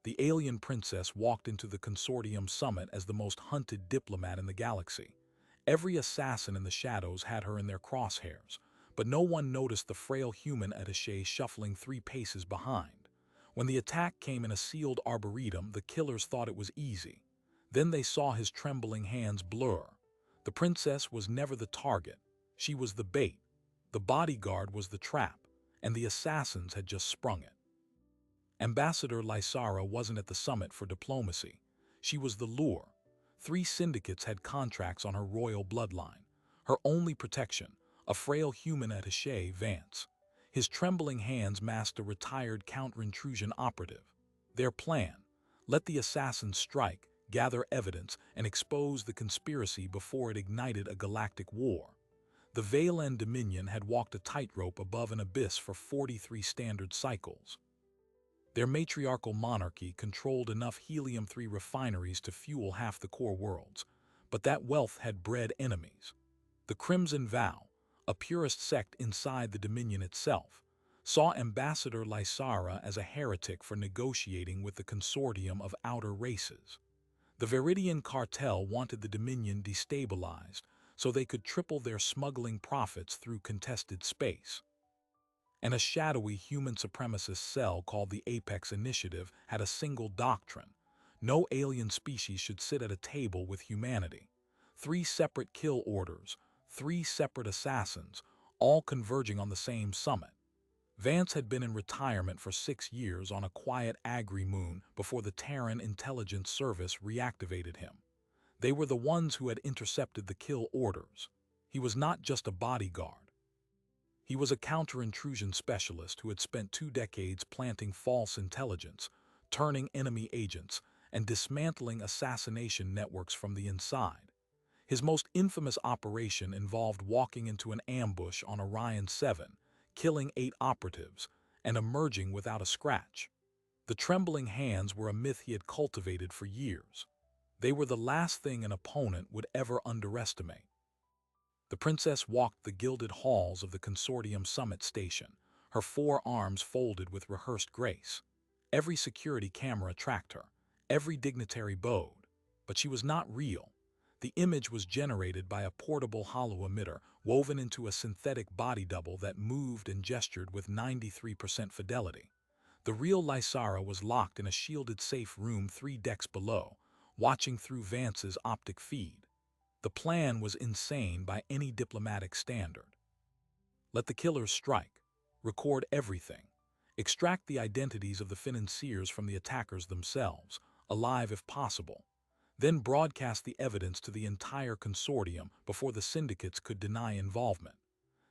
the alien princess walked into the consortium summit as the most hunted diplomat in the galaxy. Every assassin in the shadows had her in their crosshairs, but no one noticed the frail human attaché shuffling 3 paces behind. When the attack came in a sealed arboretum, the killers thought it was easy. Then they saw his trembling hands blur. The princess was never the target. She was the bait. The bodyguard was the trap, and the assassins had just sprung it. Ambassador Lysara wasn't at the summit for diplomacy. She was the lure. 3 syndicates had contracts on her royal bloodline. Her only protection, a frail human attaché, Vance. His trembling hands masked a retired counter-intrusion operative. Their plan: let the assassins strike, gather evidence, and expose the conspiracy before it ignited a galactic war. The Valen Dominion had walked a tightrope above an abyss for 43 standard cycles. Their matriarchal monarchy controlled enough helium-3 refineries to fuel half the core worlds, but that wealth had bred enemies. The Crimson Vow, a purist sect inside the Dominion itself, saw Ambassador Lysara as a heretic for negotiating with the consortium of outer races. The Viridian cartel wanted the Dominion destabilized so they could triple their smuggling profits through contested space. And a shadowy human supremacist cell called the Apex Initiative had a single doctrine: no alien species should sit at a table with humanity. 3 separate kill orders, 3 separate assassins, all converging on the same summit. Vance had been in retirement for 6 years on a quiet agri-moon before the Terran Intelligence Service reactivated him. They were the ones who had intercepted the kill orders. He was not just a bodyguard. He was a counter-intrusion specialist who had spent 2 decades planting false intelligence, turning enemy agents, and dismantling assassination networks from the inside. His most infamous operation involved walking into an ambush on Orion 7, killing 8 operatives, and emerging without a scratch. The trembling hands were a myth he had cultivated for years. They were the last thing an opponent would ever underestimate. The princess walked the gilded halls of the consortium summit station, her 4 arms folded with rehearsed grace. Every security camera tracked her, every dignitary bowed, but she was not real. The image was generated by a portable hollow emitter woven into a synthetic body double that moved and gestured with 93% fidelity. The real Lysara was locked in a shielded safe room 3 decks below, watching through Vance's optic feed. The plan was insane by any diplomatic standard. Let the killers strike. Record everything. Extract the identities of the financiers from the attackers themselves, alive if possible. Then broadcast the evidence to the entire consortium before the syndicates could deny involvement.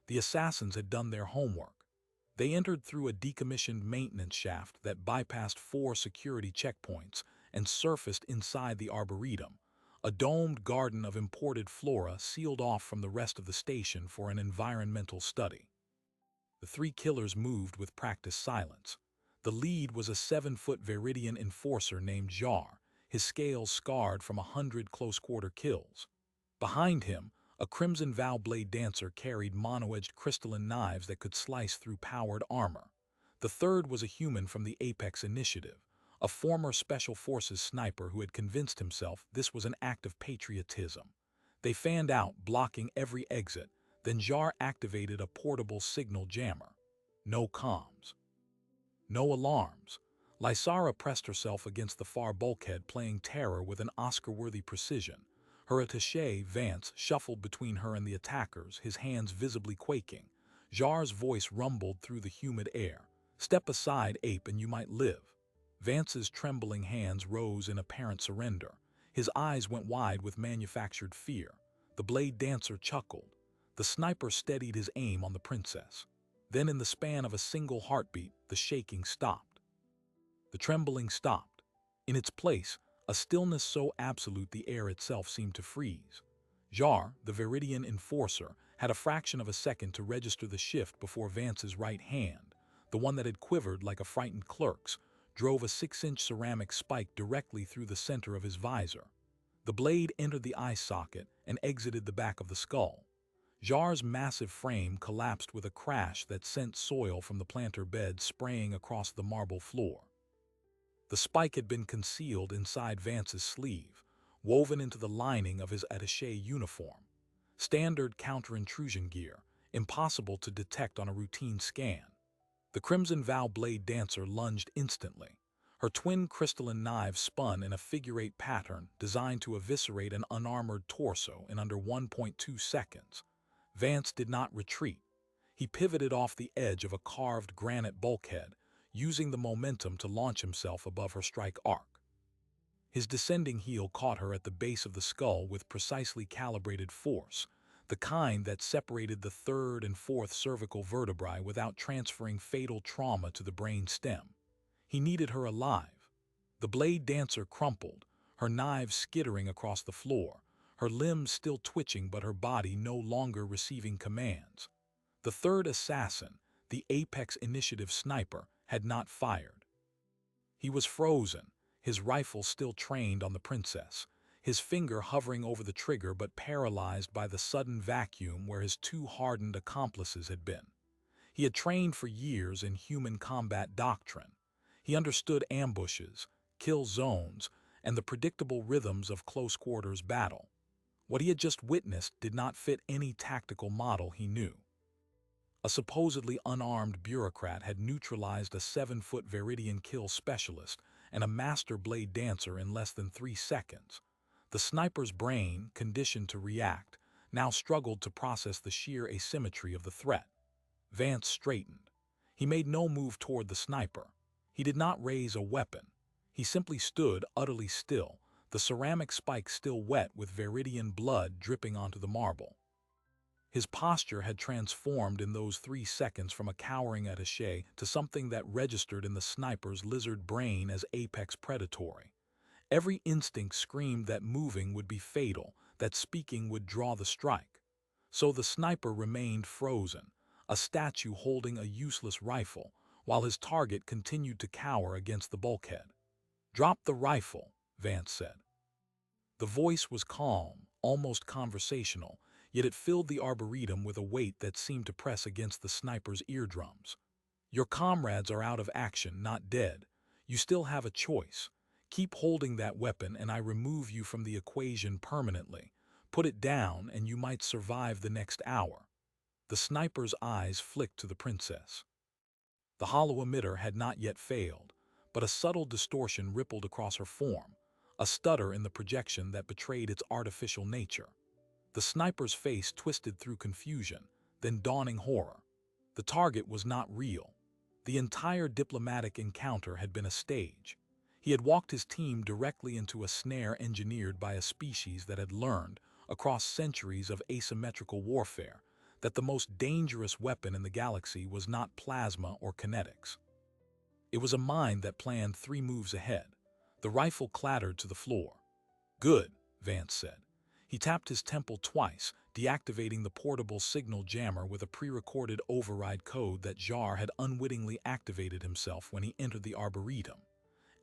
The assassins had done their homework. They entered through a decommissioned maintenance shaft that bypassed 4 security checkpoints and surfaced inside the Arboretum, a domed garden of imported flora sealed off from the rest of the station for an environmental study. The 3 killers moved with practiced silence. The lead was a 7-foot Viridian enforcer named Jar, his scales scarred from 100 close-quarter kills. Behind him, a Crimson Vow blade dancer carried mono-edged crystalline knives that could slice through powered armor. The third was a human from the Apex Initiative, a former Special Forces sniper who had convinced himself this was an act of patriotism. They fanned out, blocking every exit, then Jar activated a portable signal jammer. No comms. No alarms. Lysara pressed herself against the far bulkhead, playing terror with an Oscar-worthy precision. Her attaché, Vance, shuffled between her and the attackers, his hands visibly quaking. Jar's voice rumbled through the humid air. "Step aside, ape, and you might live." Vance's trembling hands rose in apparent surrender. His eyes went wide with manufactured fear. The blade dancer chuckled. The sniper steadied his aim on the princess. Then, in the span of a single heartbeat, the shaking stopped. The trembling stopped. In its place, a stillness so absolute the air itself seemed to freeze. Jar, the Viridian enforcer, had a fraction of a second to register the shift before Vance's right hand, the one that had quivered like a frightened clerk's, drove a 6-inch ceramic spike directly through the center of his visor. The blade entered the eye socket and exited the back of the skull. Jar's massive frame collapsed with a crash that sent soil from the planter bed spraying across the marble floor. The spike had been concealed inside Vance's sleeve, woven into the lining of his attaché uniform. Standard counter-intrusion gear, impossible to detect on a routine scan. The Crimson Vow blade dancer lunged instantly. Her twin crystalline knives spun in a figure-8 pattern designed to eviscerate an unarmored torso in under 1.2 seconds. Vance did not retreat. He pivoted off the edge of a carved granite bulkhead, using the momentum to launch himself above her strike arc. His descending heel caught her at the base of the skull with precisely calibrated force, the kind that separated the third and fourth cervical vertebrae without transferring fatal trauma to the brain stem. He needed her alive. The blade dancer crumpled, her knives skittering across the floor, her limbs still twitching but her body no longer receiving commands. The third assassin, the Apex Initiative sniper, had not fired. He was frozen, his rifle still trained on the princess, his finger hovering over the trigger but paralyzed by the sudden vacuum where his two hardened accomplices had been. He had trained for years in human combat doctrine. He understood ambushes, kill zones, and the predictable rhythms of close-quarters battle. What he had just witnessed did not fit any tactical model he knew. A supposedly unarmed bureaucrat had neutralized a 7-foot Viridian kill specialist and a master blade dancer in less than 3 seconds. The sniper's brain, conditioned to react, now struggled to process the sheer asymmetry of the threat. Vance straightened. He made no move toward the sniper. He did not raise a weapon. He simply stood utterly still, the ceramic spike still wet with Viridian blood dripping onto the marble. His posture had transformed in those 3 seconds from a cowering attaché to something that registered in the sniper's lizard brain as apex predatory. Every instinct screamed that moving would be fatal, that speaking would draw the strike. So the sniper remained frozen, a statue holding a useless rifle, while his target continued to cower against the bulkhead. "Drop the rifle," Vance said. The voice was calm, almost conversational, yet it filled the arboretum with a weight that seemed to press against the sniper's eardrums. "Your comrades are out of action, not dead. You still have a choice. Keep holding that weapon and I remove you from the equation permanently. Put it down and you might survive the next hour." The sniper's eyes flicked to the princess. The hollow emitter had not yet failed, but a subtle distortion rippled across her form, a stutter in the projection that betrayed its artificial nature. The sniper's face twisted through confusion, then dawning horror. The target was not real. The entire diplomatic encounter had been a stage. He had walked his team directly into a snare engineered by a species that had learned, across centuries of asymmetrical warfare, that the most dangerous weapon in the galaxy was not plasma or kinetics. It was a mind that planned 3 moves ahead. The rifle clattered to the floor. "Good," Vance said. He tapped his temple twice, deactivating the portable signal jammer with a pre-recorded override code that Jar had unwittingly activated himself when he entered the arboretum.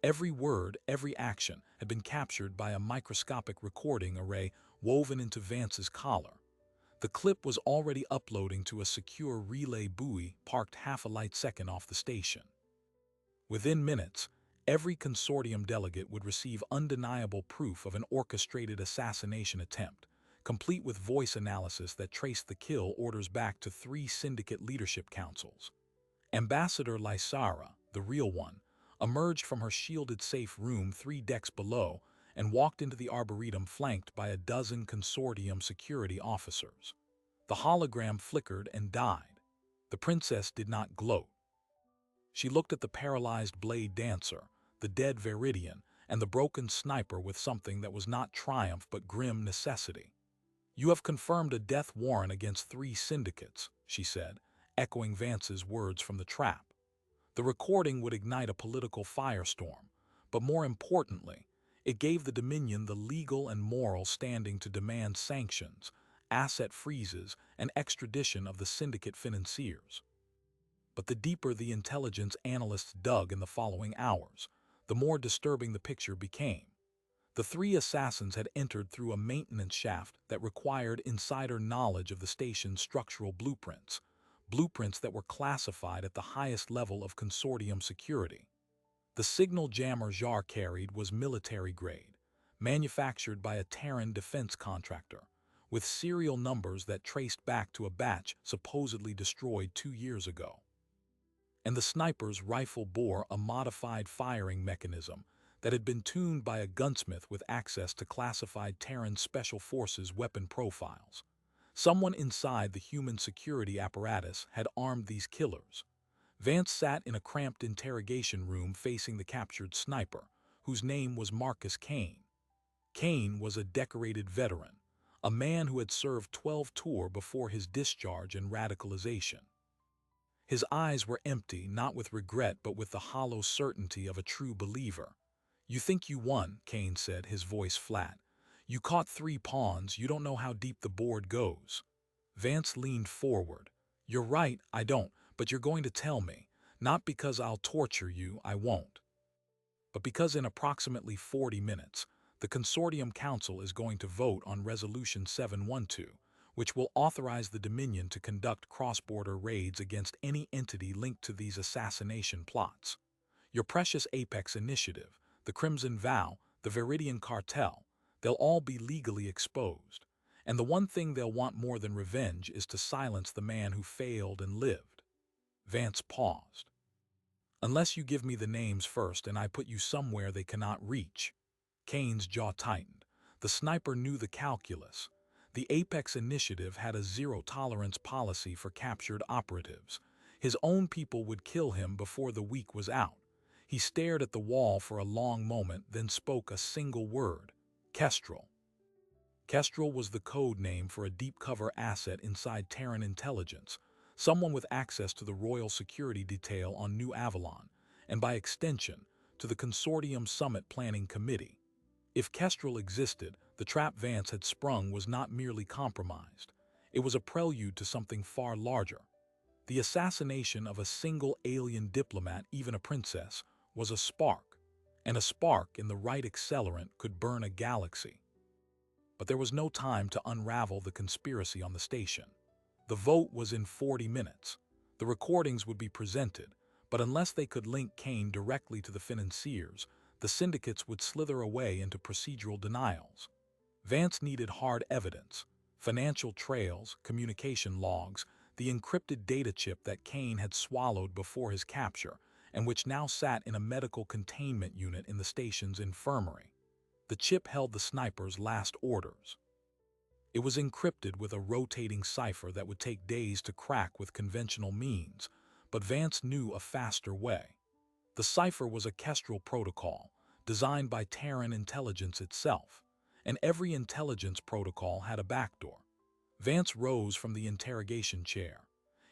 Every word, every action had been captured by a microscopic recording array woven into Vance's collar. The clip was already uploading to a secure relay buoy parked half a light second off the station. Within minutes, every consortium delegate would receive undeniable proof of an orchestrated assassination attempt, complete with voice analysis that traced the kill orders back to 3 syndicate leadership councils. Ambassador Lysara, the real one, emerged from her shielded safe room 3 decks below and walked into the arboretum flanked by a dozen consortium security officers. The hologram flickered and died. The princess did not gloat. She looked at the paralyzed blade dancer, the dead Viridian, and the broken sniper with something that was not triumph but grim necessity. "You have confirmed a death warrant against 3 syndicates," she said, echoing Vance's words from the trap. The recording would ignite a political firestorm, but more importantly, it gave the Dominion the legal and moral standing to demand sanctions, asset freezes, and extradition of the syndicate financiers. But the deeper the intelligence analysts dug in the following hours, the more disturbing the picture became. The 3 assassins had entered through a maintenance shaft that required insider knowledge of the station's structural blueprints that were classified at the highest level of consortium security. The signal jammer Jar carried was military grade, manufactured by a Terran defense contractor, with serial numbers that traced back to a batch supposedly destroyed 2 years ago. And the sniper's rifle bore a modified firing mechanism that had been tuned by a gunsmith with access to classified Terran Special Forces weapon profiles. Someone inside the human security apparatus had armed these killers. Vance sat in a cramped interrogation room facing the captured sniper, whose name was Marcus Kane. Kane was a decorated veteran, a man who had served 12 tours before his discharge and radicalization. His eyes were empty, not with regret but with the hollow certainty of a true believer. "You think you won," Kane said, his voice flat. "You caught 3 pawns, you don't know how deep the board goes." Vance leaned forward. "You're right, I don't, but you're going to tell me. Not because I'll torture you, I won't. But because in approximately 40 minutes, the Consortium Council is going to vote on Resolution 712, which will authorize the Dominion to conduct cross-border raids against any entity linked to these assassination plots. Your precious Apex Initiative, the Crimson Vow, the Viridian Cartel, they'll all be legally exposed. And the one thing they'll want more than revenge is to silence the man who failed and lived." Vance paused. "Unless you give me the names first and I put you somewhere they cannot reach." Kane's jaw tightened. The sniper knew the calculus. The Apex Initiative had a zero-tolerance policy for captured operatives. His own people would kill him before the week was out. He stared at the wall for a long moment, then spoke a single word: Kestrel. Kestrel was the code name for a deep-cover asset inside Terran intelligence, someone with access to the Royal Security Detail on New Avalon, and by extension, to the Consortium Summit Planning Committee. If Kestrel existed, the trap Vance had sprung was not merely compromised. It was a prelude to something far larger. The assassination of a single alien diplomat, even a princess, was a spark, and a spark in the right accelerant could burn a galaxy. But there was no time to unravel the conspiracy on the station. The vote was in 40 minutes. The recordings would be presented, but unless they could link Kane directly to the financiers, the syndicates would slither away into procedural denials. Vance needed hard evidence: financial trails, communication logs, the encrypted data chip that Kane had swallowed before his capture, and which now sat in a medical containment unit in the station's infirmary. The chip held the sniper's last orders. It was encrypted with a rotating cipher that would take days to crack with conventional means, but Vance knew a faster way. The cipher was a Kestrel protocol, designed by Terran intelligence itself, and every intelligence protocol had a backdoor. Vance rose from the interrogation chair.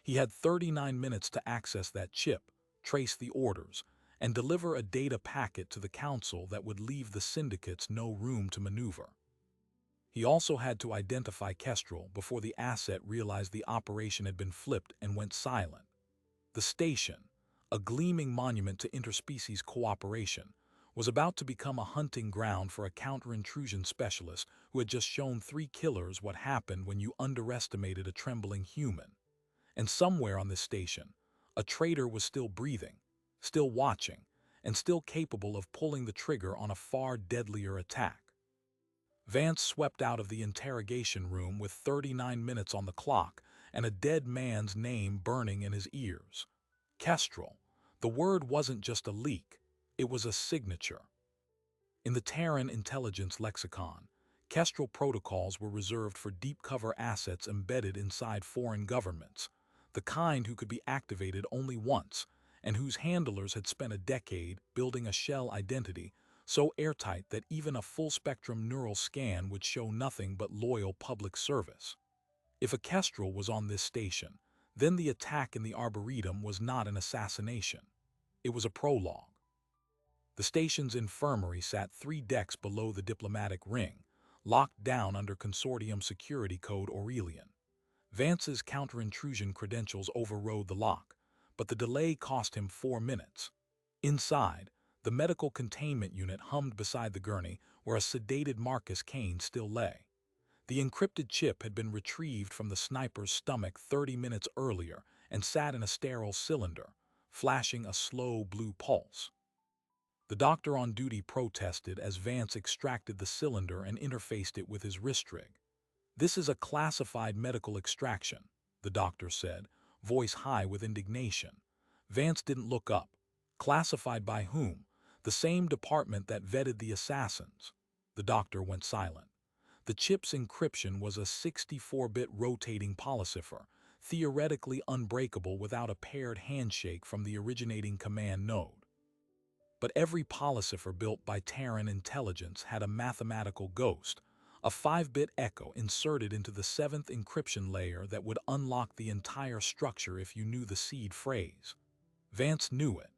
He had 39 minutes to access that chip, trace the orders, and deliver a data packet to the Council that would leave the syndicates no room to maneuver. He also had to identify Kestrel before the asset realized the operation had been flipped and went silent. The station, a gleaming monument to interspecies cooperation, was about to become a hunting ground for a counter-intrusion specialist who had just shown 3 killers what happened when you underestimated a trembling human. And somewhere on this station, a traitor was still breathing, still watching, and still capable of pulling the trigger on a far deadlier attack. Vance swept out of the interrogation room with 39 minutes on the clock and a dead man's name burning in his ears. Kestrel. The word wasn't just a leak, it was a signature. In the Terran intelligence lexicon, Kestrel protocols were reserved for deep-cover assets embedded inside foreign governments, the kind who could be activated only once, and whose handlers had spent a decade building a shell identity so airtight that even a full-spectrum neural scan would show nothing but loyal public service. If a Kestrel was on this station, then the attack in the Arboretum was not an assassination. It was a prologue. The station's infirmary sat 3 decks below the diplomatic ring, locked down under Consortium Security Code Aurelian. Vance's counter-intrusion credentials overrode the lock, but the delay cost him 4 minutes. Inside, the medical containment unit hummed beside the gurney where a sedated Marcus Kane still lay. The encrypted chip had been retrieved from the sniper's stomach 30 minutes earlier and sat in a sterile cylinder, flashing a slow blue pulse. The doctor on duty protested as Vance extracted the cylinder and interfaced it with his wrist rig. "This is a classified medical extraction," the doctor said, voice high with indignation. Vance didn't look up. "Classified by whom?" "The same department that vetted the assassins." The doctor went silent. The chip's encryption was a 64-bit rotating polycipher, theoretically unbreakable without a paired handshake from the originating command node. But every polycipher built by Terran intelligence had a mathematical ghost, a 5-bit echo inserted into the 7th encryption layer that would unlock the entire structure if you knew the seed phrase. Vance knew it.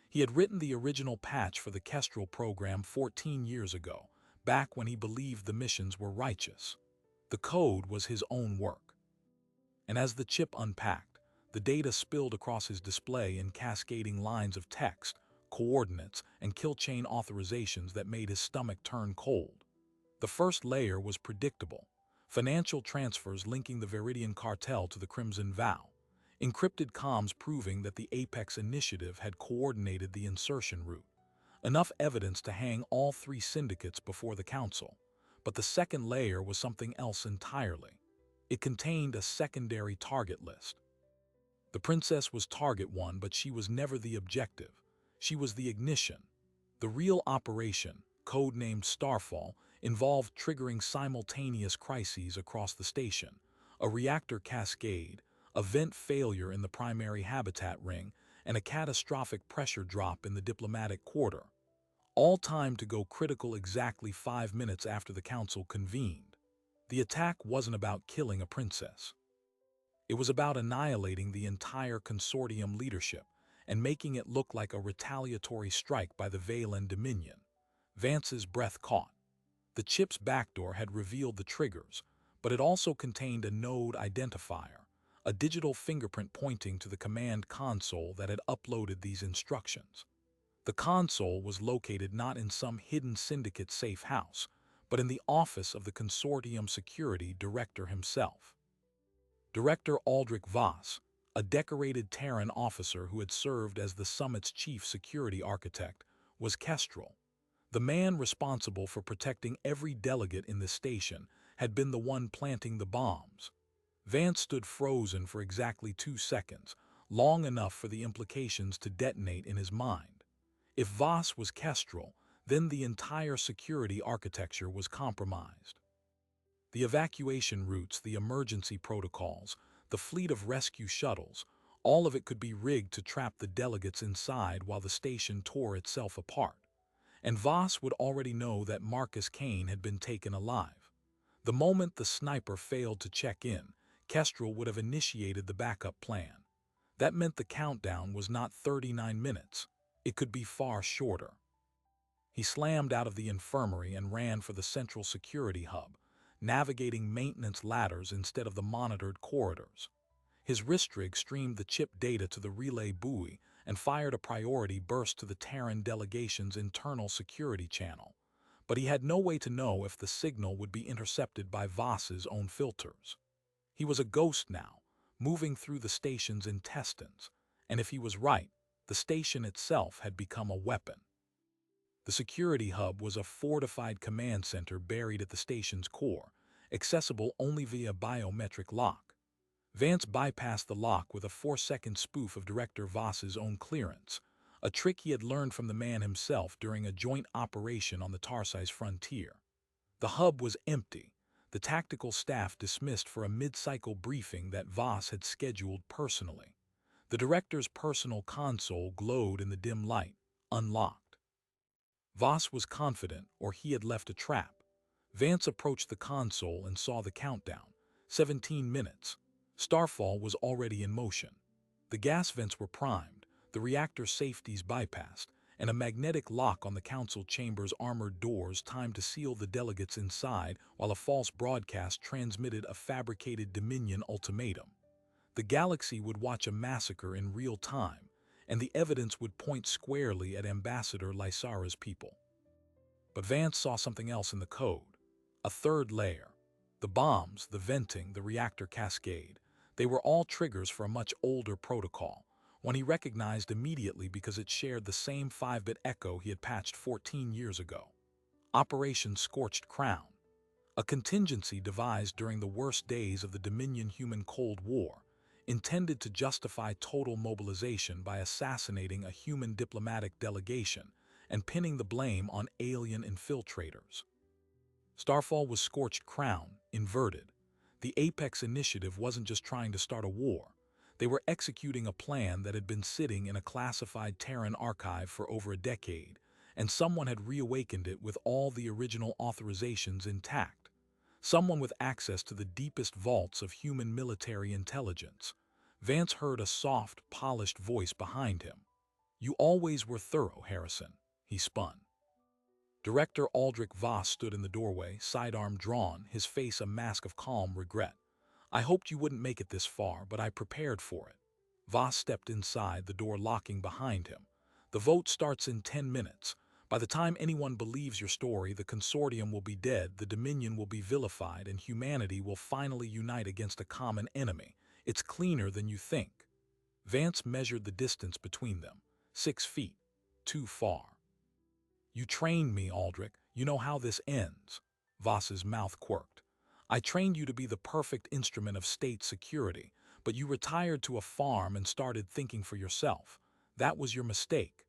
He had written the original patch for the Kestrel program 14 years ago, back when he believed the missions were righteous. The code was his own work. And as the chip unpacked, the data spilled across his display in cascading lines of text, coordinates, and kill chain authorizations that made his stomach turn cold. The first layer was predictable: financial transfers linking the Viridian cartel to the Crimson Vow, encrypted comms proving that the Apex Initiative had coordinated the insertion route. Enough evidence to hang all 3 syndicates before the council. But the second layer was something else entirely. It contained a secondary target list. The princess was target 1, but she was never the objective. She was the ignition. The real operation, codenamed Starfall, involved triggering simultaneous crises across the station: a reactor cascade, a vent failure in the primary habitat ring, and a catastrophic pressure drop in the diplomatic quarter. All timed to go critical exactly 5 minutes after the council convened. The attack wasn't about killing a princess. It was about annihilating the entire consortium leadership and making it look like a retaliatory strike by the Valen Dominion. Vance's breath caught. The chip's backdoor had revealed the triggers, but it also contained a node identifier, a digital fingerprint pointing to the command console that had uploaded these instructions. The console was located not in some hidden syndicate safe house, but in the office of the consortium security director himself. Director Aldrich Voss, a decorated Terran officer who had served as the summit's chief security architect, was Kestrel. The man responsible for protecting every delegate in the station had been the one planting the bombs. Vance stood frozen for exactly 2 seconds, long enough for the implications to detonate in his mind. If Voss was Kestrel, then the entire security architecture was compromised. The evacuation routes, the emergency protocols, the fleet of rescue shuttles, all of it could be rigged to trap the delegates inside while the station tore itself apart. And Voss would already know that Marcus Kane had been taken alive. The moment the sniper failed to check in, Kestrel would have initiated the backup plan. That meant the countdown was not 39 minutes. It could be far shorter. He slammed out of the infirmary and ran for the central security hub, navigating maintenance ladders instead of the monitored corridors. His wrist rig streamed the chip data to the relay buoy and fired a priority burst to the Terran delegation's internal security channel. But he had no way to know if the signal would be intercepted by Voss's own filters. He was a ghost now, moving through the station's intestines, and if he was right, the station itself had become a weapon. The security hub was a fortified command center buried at the station's core, accessible only via biometric lock. Vance bypassed the lock with a 4-second spoof of Director Voss's own clearance, a trick he had learned from the man himself during a joint operation on the Tarsi's frontier. The hub was empty, the tactical staff dismissed for a mid-cycle briefing that Voss had scheduled personally. The director's personal console glowed in the dim light, unlocked. Voss was confident, or he had left a trap. Vance approached the console and saw the countdown: 17 minutes. Starfall was already in motion. The gas vents were primed, the reactor safeties bypassed, and a magnetic lock on the council chamber's armored doors timed to seal the delegates inside while a false broadcast transmitted a fabricated Dominion ultimatum. The galaxy would watch a massacre in real time, and the evidence would point squarely at Ambassador Lysara's people. But Vance saw something else in the code: a third layer. The bombs, the venting, the reactor cascade, they were all triggers for a much older protocol, one he recognized immediately because it shared the same 5-bit echo he had patched 14 years ago. Operation Scorched Crown, a contingency devised during the worst days of the Dominion-Human Cold War, intended to justify total mobilization by assassinating a human diplomatic delegation and pinning the blame on alien infiltrators. Starfall was Scorched Crown, inverted. The Apex Initiative wasn't just trying to start a war. They were executing a plan that had been sitting in a classified Terran archive for over a decade, and someone had reawakened it with all the original authorizations intact. Someone with access to the deepest vaults of human military intelligence. Vance heard a soft, polished voice behind him. "You always were thorough, Harrison," he spun. Director Aldrich Voss stood in the doorway, sidearm drawn, his face a mask of calm regret. "I hoped you wouldn't make it this far, but I prepared for it." Voss stepped inside, the door locking behind him. "The vote starts in 10 minutes. By the time anyone believes your story, the Consortium will be dead, the Dominion will be vilified, and humanity will finally unite against a common enemy. It's cleaner than you think." Vance measured the distance between them. 6 feet. Too far. "You trained me, Aldrich. You know how this ends." Voss's mouth quirked. "I trained you to be the perfect instrument of state security, but you retired to a farm and started thinking for yourself. That was your mistake."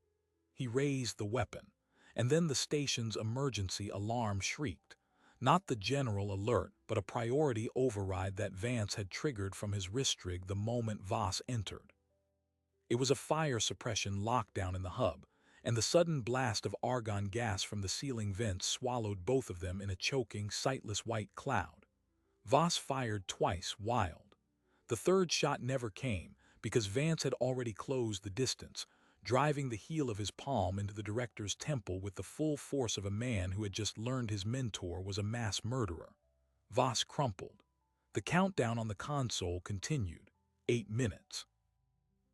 He raised the weapon, and then the station's emergency alarm shrieked. Not the general alert, but a priority override that Vance had triggered from his wristrig the moment Voss entered. It was a fire suppression lockdown in the hub, and the sudden blast of argon gas from the ceiling vents swallowed both of them in a choking, sightless white cloud. Voss fired twice, wild. The third shot never came, because Vance had already closed the distance, driving the heel of his palm into the director's temple with the full force of a man who had just learned his mentor was a mass murderer. Voss crumpled. The countdown on the console continued. 8 minutes.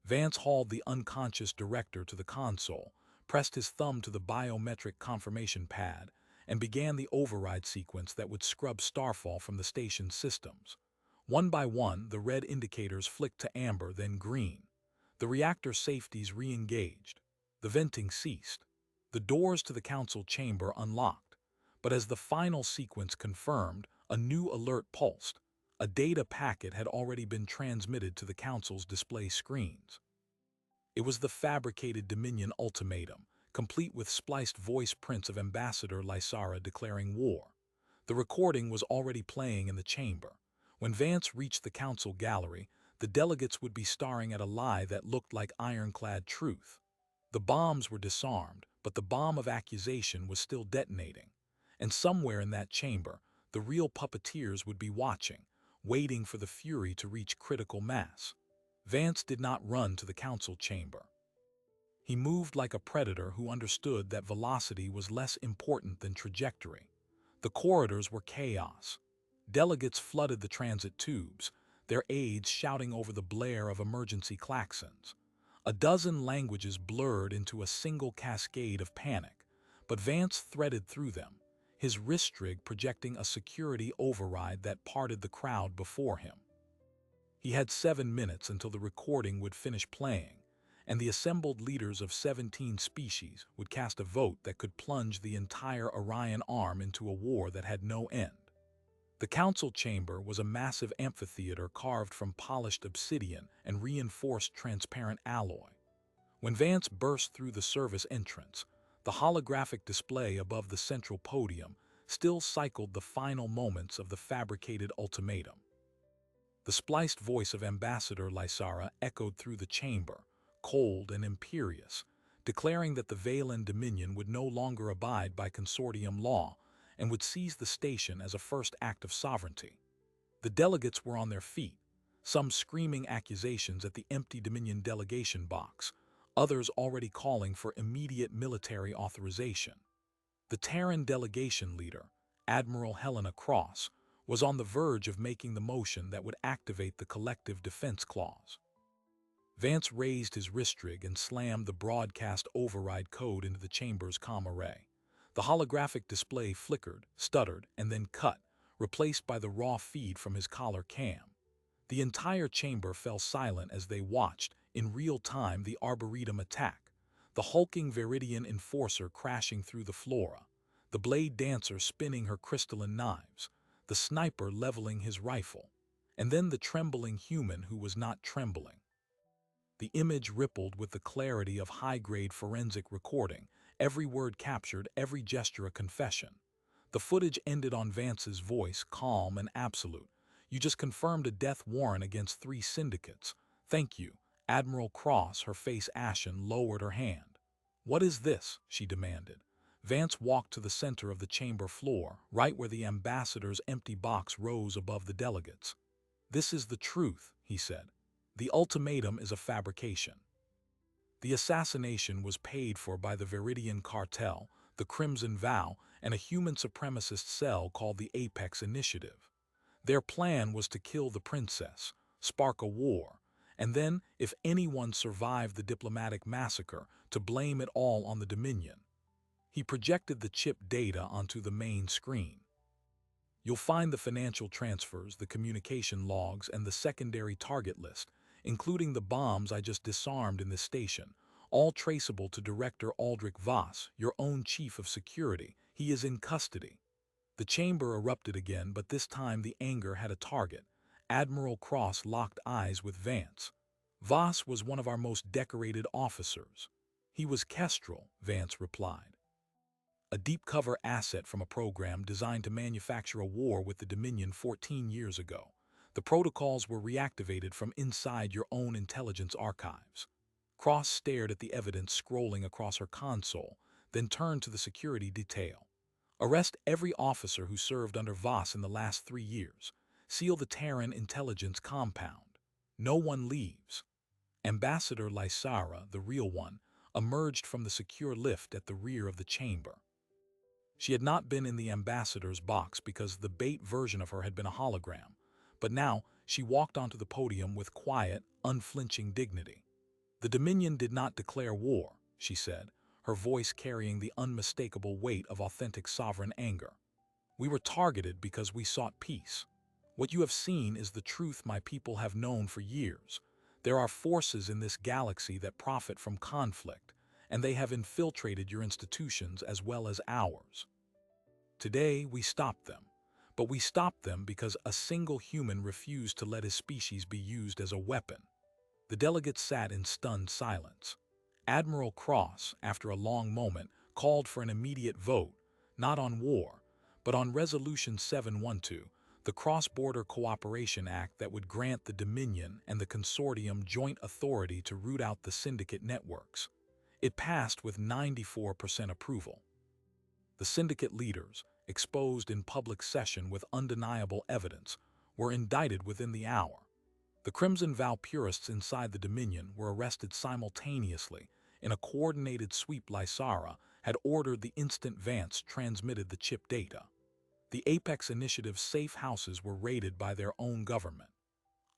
Vance hauled the unconscious director to the console, pressed his thumb to the biometric confirmation pad, and began the override sequence that would scrub Starfall from the station's systems. One by one, the red indicators flicked to amber, then green. The reactor safeties re-engaged. The venting ceased. The doors to the council chamber unlocked. But as the final sequence confirmed, a new alert pulsed. A data packet had already been transmitted to the council's display screens. It was the fabricated Dominion ultimatum, complete with spliced voice prints of Ambassador Lysara declaring war. The recording was already playing in the chamber. When Vance reached the council gallery, the delegates would be staring at a lie that looked like ironclad truth. The bombs were disarmed, but the bomb of accusation was still detonating. And somewhere in that chamber, the real puppeteers would be watching, waiting for the fury to reach critical mass. Vance did not run to the council chamber. He moved like a predator who understood that velocity was less important than trajectory. The corridors were chaos. Delegates flooded the transit tubes, their aides shouting over the blare of emergency klaxons. A dozen languages blurred into a single cascade of panic, but Vance threaded through them, his wristrig projecting a security override that parted the crowd before him. He had 7 minutes until the recording would finish playing, and the assembled leaders of 17 species would cast a vote that could plunge the entire Orion arm into a war that had no end. The council chamber was a massive amphitheater carved from polished obsidian and reinforced transparent alloy. When Vance burst through the service entrance, the holographic display above the central podium still cycled the final moments of the fabricated ultimatum. The spliced voice of Ambassador Lysara echoed through the chamber, cold and imperious, declaring that the Valen Dominion would no longer abide by consortium law and would seize the station as a first act of sovereignty. The delegates were on their feet, some screaming accusations at the empty Dominion delegation box, others already calling for immediate military authorization. The Terran delegation leader, Admiral Helena Cross, was on the verge of making the motion that would activate the collective defense clause. Vance raised his wristrig and slammed the broadcast override code into the chamber's comm array. The holographic display flickered, stuttered, and then cut, replaced by the raw feed from his collar cam. The entire chamber fell silent as they watched, in real time the Arboretum attack, the hulking Viridian enforcer crashing through the flora, the blade dancer spinning her crystalline knives, the sniper leveling his rifle, and then the trembling human who was not trembling. The image rippled with the clarity of high-grade forensic recording, every word captured, every gesture a confession. The footage ended on Vance's voice, calm and absolute. "You just confirmed a death warrant against 3 syndicates. Thank you." Admiral Cross, her face ashen, lowered her hand. "What is this?" she demanded. Vance walked to the center of the chamber floor, right where the ambassador's empty box rose above the delegates. "This is the truth," he said. "The ultimatum is a fabrication. The assassination was paid for by the Viridian Cartel, the Crimson Vow, and a human supremacist cell called the Apex Initiative. Their plan was to kill the princess, spark a war, and then, if anyone survived the diplomatic massacre, to blame it all on the Dominion." He projected the chip data onto the main screen. "You'll find the financial transfers, the communication logs, and the secondary target list, including the bombs I just disarmed in this station, all traceable to Director Aldrich Voss, your own chief of security. He is in custody." The chamber erupted again, but this time the anger had a target. Admiral Cross locked eyes with Vance. "Voss was one of our most decorated officers." "He was Kestrel," Vance replied. "A deep-cover asset from a program designed to manufacture a war with the Dominion 14 years ago. The protocols were reactivated from inside your own intelligence archives." Cross stared at the evidence scrolling across her console, then turned to the security detail. "Arrest every officer who served under Voss in the last 3 years. Seal the Terran intelligence compound. No one leaves." Ambassador Lysara, the real one, emerged from the secure lift at the rear of the chamber. She had not been in the ambassador's box because the bait version of her had been a hologram, but now she walked onto the podium with quiet, unflinching dignity. "The Dominion did not declare war," she said, her voice carrying the unmistakable weight of authentic sovereign anger. "We were targeted because we sought peace. What you have seen is the truth my people have known for years. There are forces in this galaxy that profit from conflict, and they have infiltrated your institutions as well as ours. Today, we stopped them. But we stopped them because a single human refused to let his species be used as a weapon." The delegates sat in stunned silence. Admiral Cross, after a long moment, called for an immediate vote, not on war, but on Resolution 712, the Cross-Border Cooperation Act that would grant the Dominion and the Consortium joint authority to root out the syndicate networks. It passed with 94% approval. The syndicate leaders, exposed in public session with undeniable evidence, were indicted within the hour. The Crimson Vow purists inside the Dominion were arrested simultaneously. In a coordinated sweep, Lysara had ordered the instant Vance transmitted the chip data. The Apex Initiative's safe houses were raided by their own government.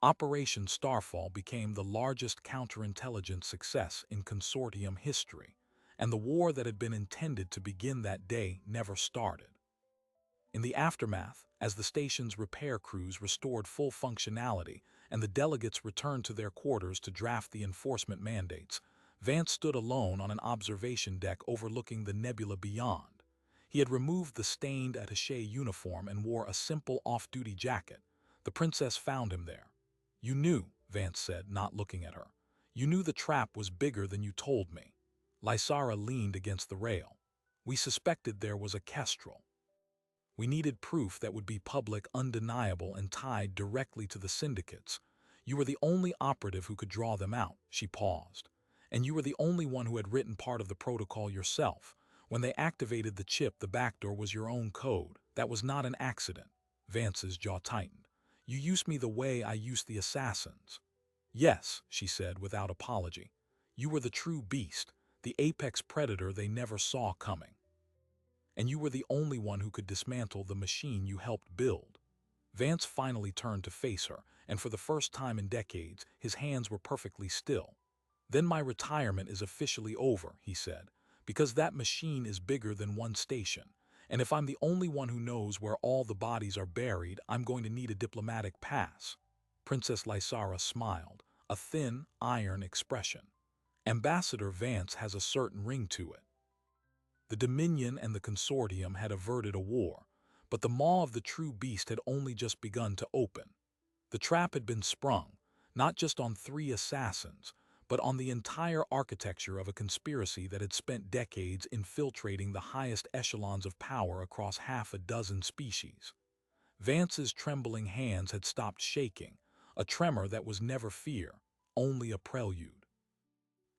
Operation Starfall became the largest counterintelligence success in Consortium history, and the war that had been intended to begin that day never started. In the aftermath, as the station's repair crews restored full functionality and the delegates returned to their quarters to draft the enforcement mandates, Vance stood alone on an observation deck overlooking the nebula beyond. He had removed the stained attaché uniform and wore a simple off-duty jacket. The princess found him there. "You knew," Vance said, not looking at her. "You knew the trap was bigger than you told me." Lysara leaned against the rail. "We suspected there was a Kestrel. We needed proof that would be public, undeniable, and tied directly to the syndicates. You were the only operative who could draw them out." She paused. "And you were the only one who had written part of the protocol yourself. When they activated the chip, the backdoor was your own code. That was not an accident." Vance's jaw tightened. "You used me the way I used the assassins." "Yes," she said without apology. "You were the true beast, the apex predator they never saw coming. And you were the only one who could dismantle the machine you helped build." Vance finally turned to face her, and for the first time in decades, his hands were perfectly still. "Then my retirement is officially over," he said, "because that machine is bigger than one station. And if I'm the only one who knows where all the bodies are buried, I'm going to need a diplomatic pass." Princess Lysara smiled. a thin, iron expression. Ambassador Vance has a certain ring to it. The Dominion and the Consortium had averted a war, but the maw of the true beast had only just begun to open. The trap had been sprung, not just on 3 assassins, but on the entire architecture of a conspiracy that had spent decades infiltrating the highest echelons of power across half a dozen species. Vance's trembling hands had stopped shaking, a tremor that was never fear, only a prelude.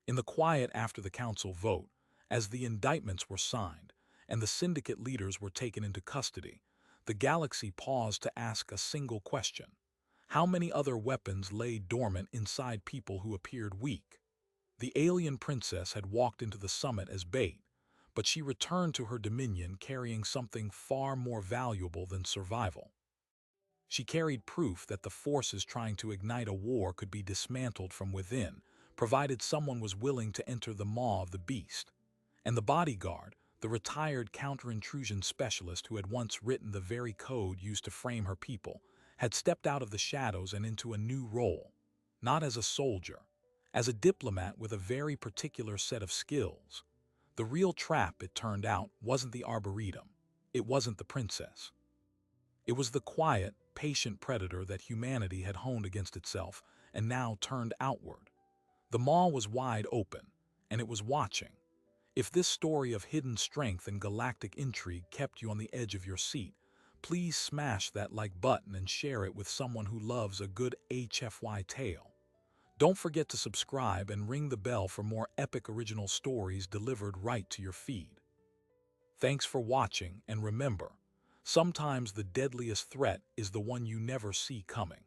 In the quiet after the council vote, as the indictments were signed and the syndicate leaders were taken into custody, the galaxy paused to ask a single question. How many other weapons lay dormant inside people who appeared weak? The alien princess had walked into the summit as bait, but she returned to her dominion carrying something far more valuable than survival. She carried proof that the forces trying to ignite a war could be dismantled from within, provided someone was willing to enter the maw of the beast. And the bodyguard, the retired counter-intrusion specialist who had once written the very code used to frame her people, had stepped out of the shadows and into a new role, not as a soldier, as a diplomat with a very particular set of skills. The real trap, it turned out, wasn't the Arboretum. It wasn't the princess. It was the quiet, patient predator that humanity had honed against itself and now turned outward. The maw was wide open, and it was watching. If this story of hidden strength and galactic intrigue kept you on the edge of your seat, please smash that like button and share it with someone who loves a good HFY tale. Don't forget to subscribe and ring the bell for more epic original stories delivered right to your feed. Thanks for watching, and remember, sometimes the deadliest threat is the one you never see coming.